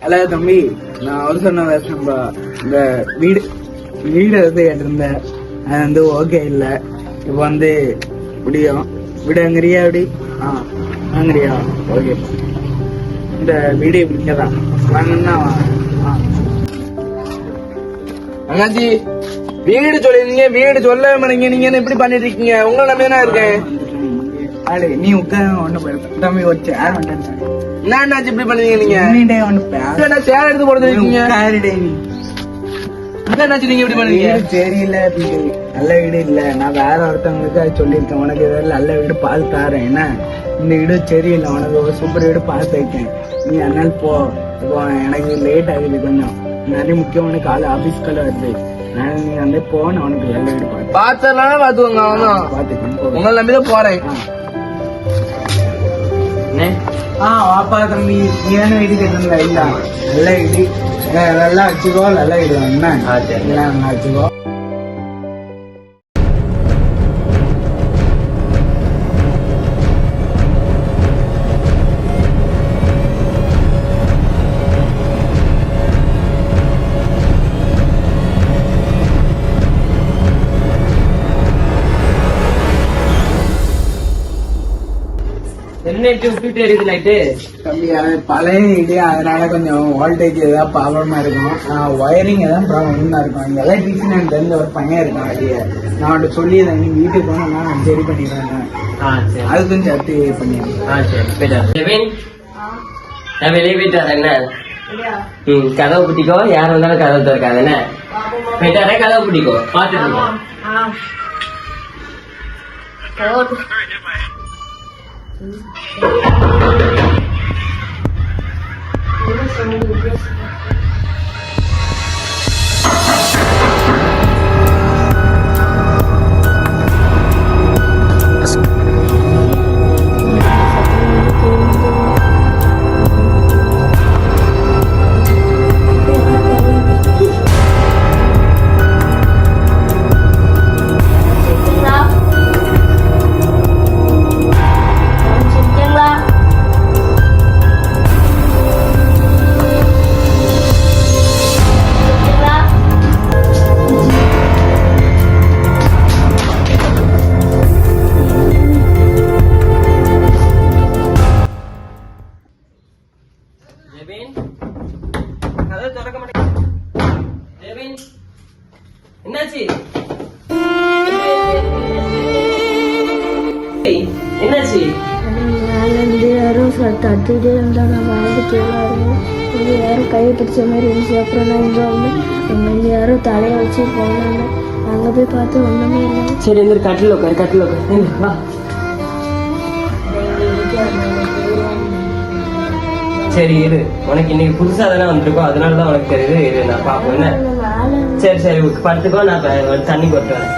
Hello தம்பி, நான் அவர் சொன்ன நம்ம இந்த வீடு வீடு வந்து கேட்டிருந்தேன். அது வந்து ஓகே இல்லை. இப்போ வந்து முடியும் வீடு அங்கறியா அப்படி வாங்குறியா? ஓகே, இந்த வீடு இங்கதான் வாங்கன்னா அண்ணாச்சி வீடு சொல்லிருந்தீங்க, வீடு சொல்லவே மாட்டீங்க. நீங்க என்ன இப்படி பண்ணிட்டு இருக்கீங்க? உங்களை நம்பிதானே இருக்கேன். நீ உட்கார ஒண்ணு போயிருக்க தம்பி வச்சு என்னாச்சு இப்படி பண்ணுவீங்க? நீங்க சேர் எடுத்து போடுறது இருக்கீங்க. நீங்க இப்படி பண்ணுவீங்க? தெரியல, நல்ல வீடு இல்ல. நான் வேற ஒருத்தவங்களுக்கு அது சொல்லியிருக்கேன். உனக்கு ஏதாவது நல்ல வீடு பார்த்து தாரேன். என்ன இந்த வீடு சரியில்லை, உனக்கு ஒரு சூப்பர் வீடு பார்த்து வைக்கேன். நீ அதனால போ. இப்போ எனக்கு லேட் ஆகுது கொஞ்சம், நிறைய முக்கியமான காலை ஆபீஸ்க்குள்ள வருது. நீ வந்து போன உனக்கு நல்ல வீடு பாத்துலாம் பாத்துக்கோங்க. பாத்துக்கோங்க, உங்களை நம்பிதான் போறேன். வாப்பா தம்பி, நீ தானே வீடு கேட்டிருந்தா? இல்ல, நல்ல வீடு நல்லா வச்சுக்கோ. நல்ல வீடு என்ன வச்சுக்கோ. பழைய ஐடியா, அதனால கொஞ்சம் வோல்டேஜ் ஏதாவது ப்ராப்ளமா இருக்கும். ஒயரிங் ஏதாவது ப்ராப்ளமா இருக்கும். இங்க எலக்ட்ரிஷியன் எனக்கு தெரிஞ்ச ஒரு பையன் இருக்கான் ஐடியா. நான் அவன்கிட்ட சொல்லிடுறேன். நீ வீட்டுக்கு போனா நான் சரி பண்ணிடுறேன். அது கொஞ்சம் சேர்த்து பண்ணிடுறேன். வெளியே போயிட்டு வரேன். கதவை பிடிக்கோ, யார் வந்தாலும் கதவை திறக்காது. என்ன போயிட்டு வரேன், கதவை பிடிக்கோ. பாத்துட்டு என்னாச்சு? என்னாச்சு? யாரும் தட்டிட்டே இருந்தா நான் வாழ்ந்து கீழே யாரும் கையை பிடிச்ச மாதிரி இருந்துச்சு. அப்புறம் நான் இங்கே வந்து யாரும் தலையை வச்சு போனாங்க. அங்கே போய் பார்த்து ஒன்றுமே இல்லை. சரி, இந்த கட்டில் உட்காரு, கட்டில் உட்காரு. வா. சரி இரு, உனக்கு இன்னைக்கு புதுசா தானே வந்திருக்கோம், அதனாலதான் உனக்கு தெரியுது. இரு, நான் பாப்போம். என்ன சரி சரி படுத்துக்கோ, நான் தண்ணி கொட்டு வரேன்.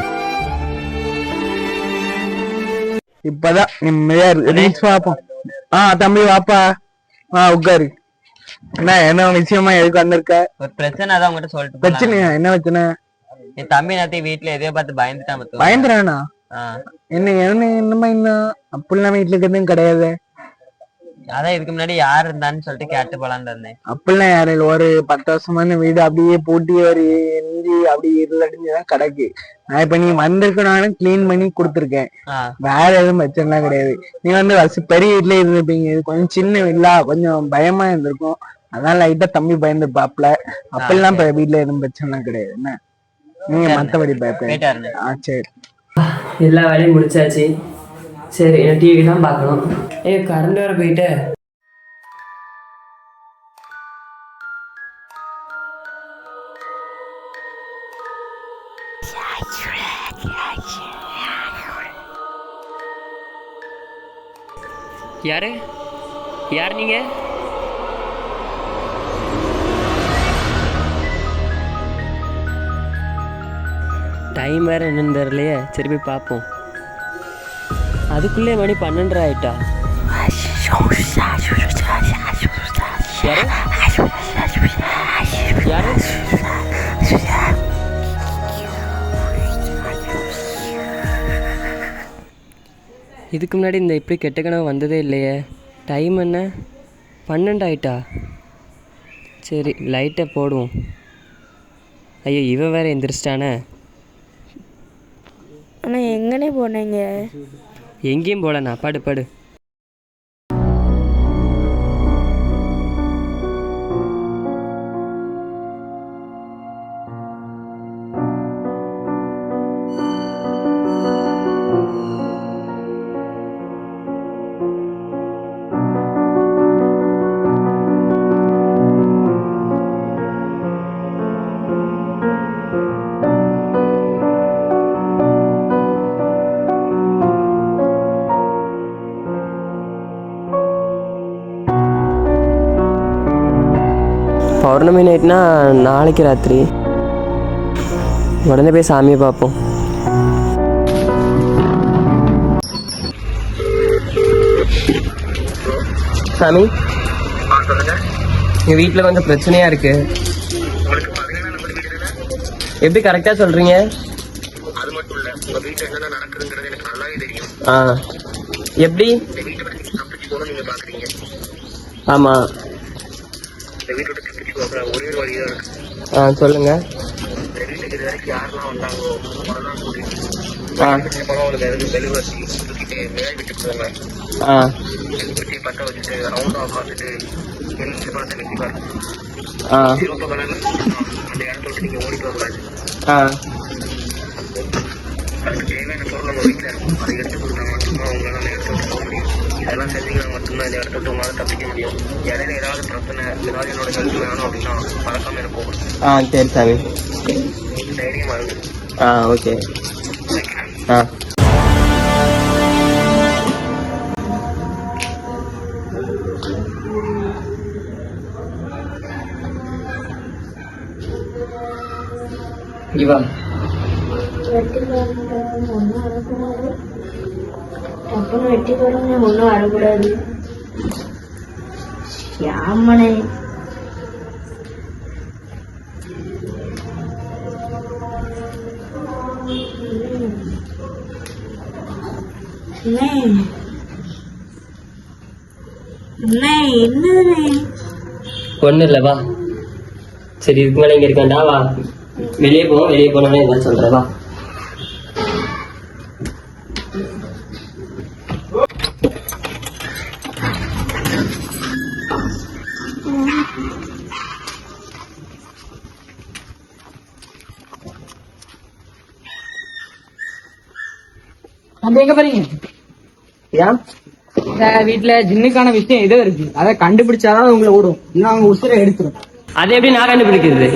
இப்பதான் நிம்மதியா இருக்கு. பாப்போம். தம்பி வாப்பா, உட்காரு. என்ன விஷயமா எதுக்கு வந்திருக்க? ஒரு பிரச்சனை தான் உங்ககிட்ட சொல்லிட்டு. பிரச்சனையா? என்ன பிரச்சனை? என் தம்பி நேரத்தை வீட்டுல எதையோ பார்த்து பயந்துட்டான். பயந்துறானா? என்ன என்னமா இன்னும் அப்படிலாம் வீட்டுல இருக்கிறதும் கிடையாது. அதான் இதுக்கு முன்னாடி யார் இருந்தான்னு சொல்லிட்டு கேட்டு போலான்னு இருந்தேன். அப்படிலாம் யாரு இல்ல. ஒரு 10 வருஷமான வீடு அப்படியே பூட்டி ஒரு எஞ்சி அப்படி இருளடிஞ்சுதான் கிடக்கு. நான் இப்ப நீ வந்திருக்கனாலும் கிளீன் பண்ணி கொடுத்துருக்கேன். வேற எதுவும் பிரச்சனை எல்லாம் கிடையாது. நீ வந்து பெரிய வீட்டுல இருந்திருப்பீங்க. இது கொஞ்சம் சின்ன வீடா, கொஞ்சம் பயமா இருந்திருக்கும். அதனால லைட்டா தம்பி பயந்துருப்பாப்ல. அப்பெல்லாம் வீட்டுல எதுவும் பிரச்சனை எல்லாம் கிடையாது. என்ன நீங்க மத்தபடி பயப்பட? சரி, எல்லா வேலையும் முடிச்சாச்சு. சரி, டிவி தான் பார்க்கணும். கரண்ட் வேற போயிட்டு. யாரு யார் நீங்க? டைம் வேற என்னன்னு தெரியலையே. சரி போய் பார்ப்போம். அதுக்குள்ளே மணி 12 ஆயிட்டா. யாரு யாரு? இதுக்கு முன்னாடி இந்த இப்படி கெட்ட கனவு வந்ததே இல்லையே. டைம் என்ன? 12 ஆயிட்டா. சரி லைட்டை போடுவோம். ஐயோ இவன் வேற எந்திரிச்சிட்டானே. ஆனால் எங்கனே போனீங்க? எங்கேயும் போலண்ணா, படு படு. பௌர்ணமி நைட்னா நாளைக்கு ராத்திரி. உடனே போய் சாமியை பார்ப்போம். சாமி, எங்கள் வீட்டில் கொஞ்சம் பிரச்சனையா இருக்கு. எப்படி கரெக்டாக சொல்றீங்க? அது மட்டும் இல்ல, உங்க வீட்டுல என்னென்ன நடக்குதுங்கிறது எனக்கு நல்லாவே தெரியும். எப்படி? இந்த வீட்டை விட்டு தப்பிச்சு போக நீங்க பாக்குறீங்க. ஆமா, இந்த வீட்டை விட்டு தப்பிச்சு போகிற ஒரே ஒரு வழிதான் இருக்கு. சொல்லுங்க. இந்த வீட்டுக்கு இது வரைக்கும் யாரெல்லாம் வந்தாங்களோ அவரெல்லாம் கூட்டிட்டு பணம் அவங்களுக்கு எதுவும் வெளிவசி தூக்கிட்டு மேலே விட்டு போங்க. வெட்டி பற்ற வச்சுட்டு ரவுண்டா உட்காந்துட்டு எரிஞ்சு பணத்தை வெட்டி பாருங்க. ரொம்ப வேணாலும் அந்த இடத்த விட்டு நீங்க ஓடி போகக்கூடாது. அதுக்கு தேவையான பொருள் நம்ம வீட்டில் இருக்கும், அதை எடுத்து கொடுத்தா மட்டும்தான் உங்களால் அந்த இடத்த விட்டு போக முடியும். அதெல்லாம் செஞ்சீங்கன்னா மட்டும்தான் இந்த இடத்த விட்டு உங்களால் தப்பிக்க முடியும். இடையில ஏதாவது பிரச்சனை, ஏதாவது என்னோட ஹெல்ப் வேணும் அப்படின்னா மறக்காம எனக்கு போகணும். சரி சாமி. தைரியமா இருக்கு. ஓகே. இவா வெட்டி பாருங்க, ஒன்றும் வரக்கூடாது. டப்புன்னு வெட்டி பாருங்க, ஒன்றும் வரக்கூடாது. யாமனே என்னதுனே? ஒன்றும் இல்லை, வா. சரி, இதுக்கு மேலே இங்கே இருக்காண்டா, வா வெளியே போவோம். வெளியே போனோன்னே என்ன சொல்கிறேன், வா. அது எங்க போறீங்க? ஏன் வீட்டுல ஜின்னுக்கான விஷயம் ஏதோ இருக்கு, அதை கண்டுபிடிச்சாதான் உங்களை ஓடும், இல்ல அவங்க உசுரை எடுத்துரும். அதை எப்படி நான் கண்டுபிடிக்கிறது?